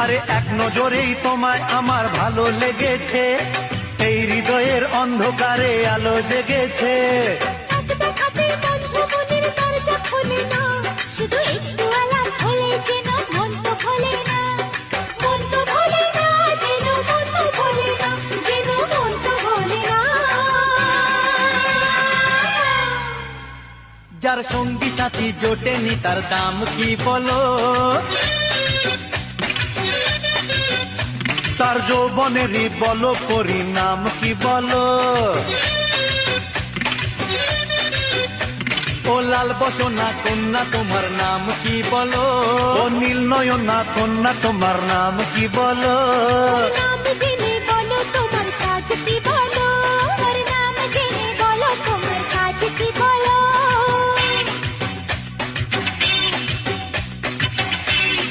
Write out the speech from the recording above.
আরে এক নজরেই তোমায় আমার ভালো লেগেছে, এই হৃদয়ের অন্ধকারে আলো জেগেছে। এক দেখাতে বন্ধু মনের দরজা খোলে না, শুধু একটু আলাপ হলে যেন মন তো খোলে না, মন তো খোলে না, যেন মন তো খোলে না, যেন মন তো খোলে না। যার সঙ্গী সাথী জোটেনি তার দাম কি বলো, তার যৌবনেরই বলো পরিণাম কি বলো। ও লাল বসনা কন্যা তোমার নাম কি বলো, ও নীল নয়না কন্যা তোমার নাম কি বলো।